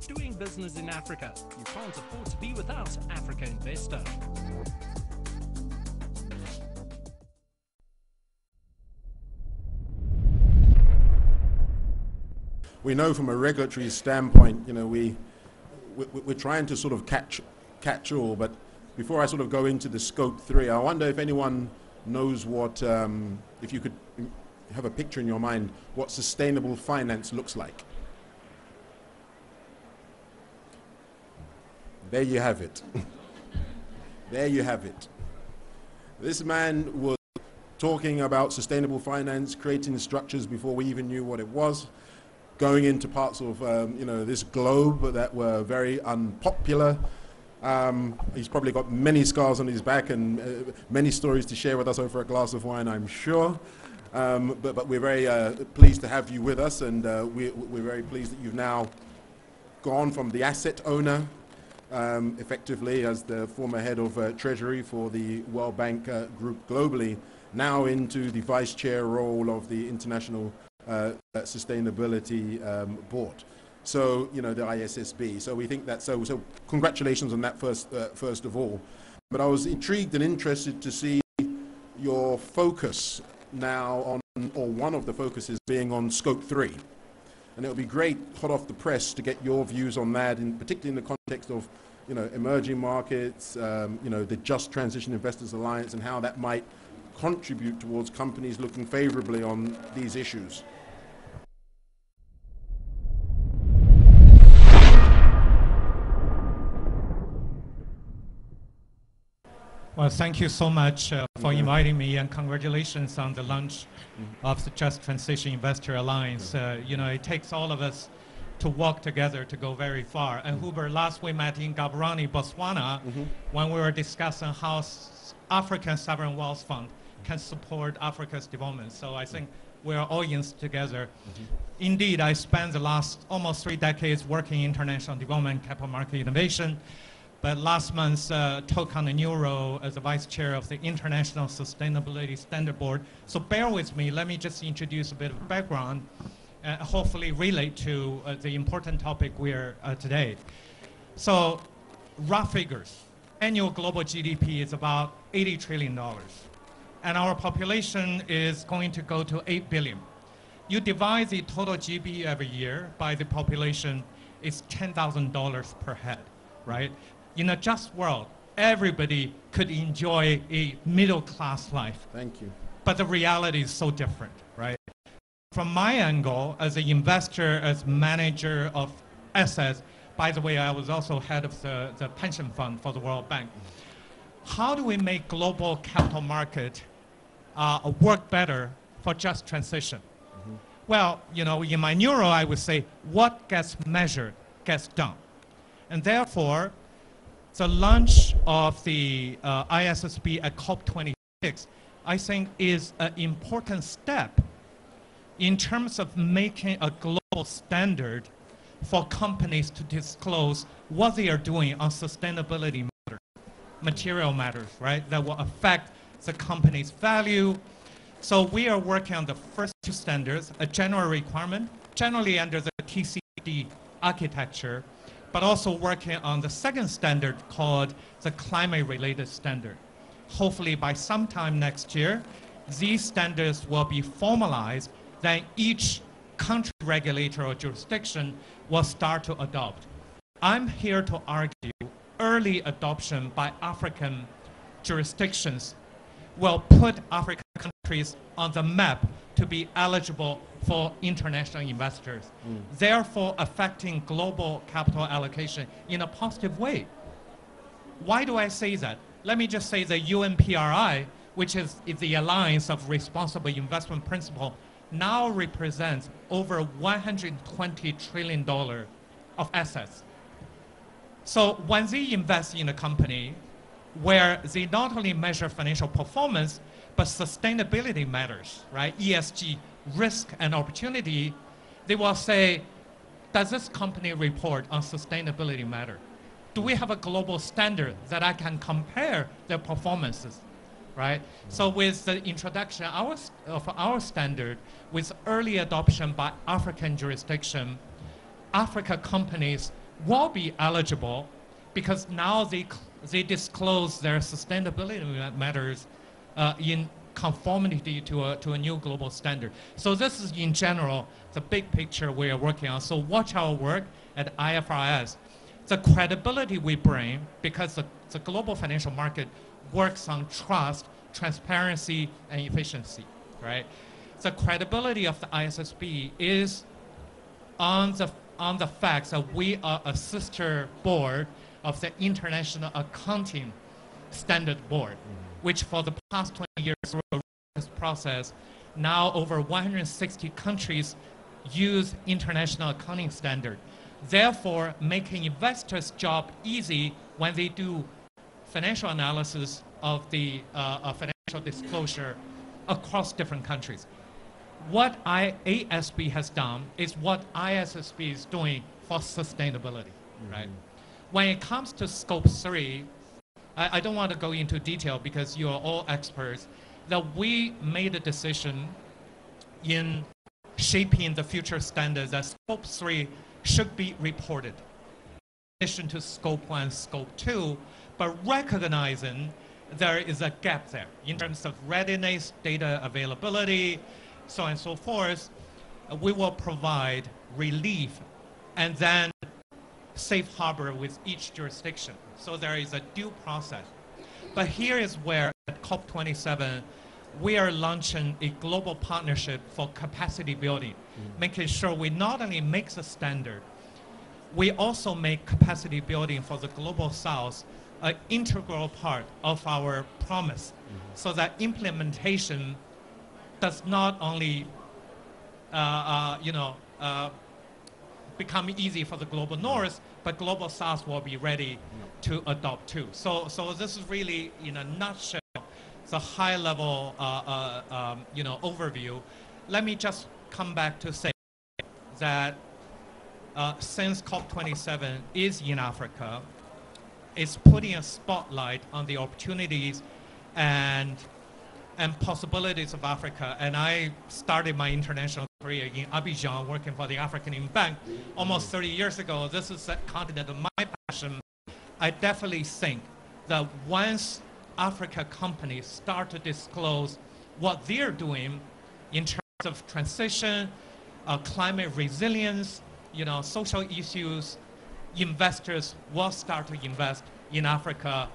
Doing business in Africa. You can't afford to be without Africa Investor. We know from a regulatory standpoint, you know, we're trying to sort of catch all, but before I sort of go into the scope 3, I wonder if anyone knows what, if you could have a picture in your mind, what sustainable finance looks like. There you have it. There you have it. This man was talking about sustainable finance, creating structures before we even knew what it was, going into parts of you know, this globe that were very unpopular. He's probably got many scars on his back and many stories to share with us over a glass of wine, I'm sure. But we're very pleased to have you with us, and we're very pleased that you've now gone from the asset owner, effectively as the former head of Treasury for the World Bank Group globally, now into the vice chair role of the International Sustainability Board. So, you know, the ISSB. So we think that, so congratulations on that first of all. But I was intrigued and interested to see your focus now on, or one of the focuses being on scope 3. And it would be great, hot off the press, to get your views on that, and particularly in the context of, you know, emerging markets, you know, the Just Transition Investors Alliance, and how that might contribute towards companies looking favorably on these issues. Well, thank you so much for inviting me, and congratulations on the launch of the Just Transition Investor Alliance. You know, it takes all of us to work together to go very far. And Hubert, last we met in Gaborone, Botswana, when we were discussing how African Sovereign Wealth Fund can support Africa's development. So I think we're all in together. Indeed, I spent the last almost 3 decades working in international development, capital market innovation. But last month, took on a new role as the vice chair of the International Sustainability Standard Board. So bear with me, let me just introduce a bit of background, hopefully relate to the important topic we're today. So rough figures, annual global GDP is about $80 trillion. And our population is going to go to 8 billion. You divide the total GDP every year by the population, it's $10,000 per head, right? In a just world, everybody could enjoy a middle-class life. Thank you. But the reality is so different, right? From my angle, as an investor, as manager of assets, by the way, I was also head of the pension fund for the World Bank. How do we make global capital market work better for just transition? Well, you know, in my neuro, I would say, what gets measured gets done. And therefore, the launch of the ISSB at COP26, I think, is an important step in terms of making a global standard for companies to disclose what they are doing on sustainability matters, material matters, right, that will affect the company's value. So we are working on the first 2 standards, a general requirement, generally under the TCFD architecture, but also working on the second standard called the climate-related standard. Hopefully by sometime next year, these standards will be formalized, then each country regulator or jurisdiction will start to adopt. I'm here to argue early adoption by African jurisdictions will put African countries on the map to be eligible for international investors, therefore affecting global capital allocation in a positive way. Why do I say that? Let me just say the UNPRI, which is the Alliance of Responsible Investment Principle, now represents over $120 trillion of assets. So when they invest in a company where they not only measure financial performance, but sustainability matters, right? ESG, risk and opportunity, they will say, does this company report on sustainability matter? Do we have a global standard that I can compare their performances, right? So with the introduction of our standard, with early adoption by African jurisdiction, Africa companies will be eligible because now they disclose their sustainability matters in conformity to a new global standard. So this is in general the big picture we are working on. So watch our work at IFRS. The credibility we bring, because the global financial market works on trust, transparency, and efficiency, right? The credibility of the ISSB is on the facts that we are a sister board of the International Accounting Standard Board, which for the past 20 years through this process, now over 160 countries use international accounting standard. Therefore, making investors' job easy when they do financial analysis of the financial disclosure across different countries. What ASB has done is what ISSB is doing for sustainability, right? When it comes to scope 3, I don't want to go into detail because you are all experts, that we made a decision in shaping the future standards that scope 3 should be reported in addition to scope 1, scope 2, but recognizing there is a gap there in terms of readiness, data availability, so on and so forth. We will provide relief and then safe harbor with each jurisdiction. So there is a due process. But here is where at COP27, we are launching a global partnership for capacity building, making sure we not only make the standard, we also make capacity building for the global south an integral part of our promise, so that implementation does not only become easy for the global north, but global south will be ready to adopt too. So this is really, in a nutshell, the high-level overview. Let me just come back to say that since COP27 is in Africa, it's putting a spotlight on the opportunities and possibilities of Africa. And I started my international career in Abidjan, working for the African Bank almost 30 years ago. This is a continent of my passion. I definitely think that once Africa companies start to disclose what they're doing in terms of transition, climate resilience, social issues, investors will start to invest in Africa,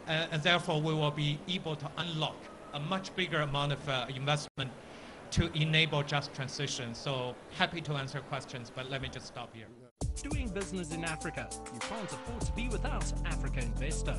and therefore we will be able to unlock a much bigger amount of investment to enable just transition. So happy to answer questions, but let me just stop here. Doing business in Africa, you can't afford to be without Africa Investor.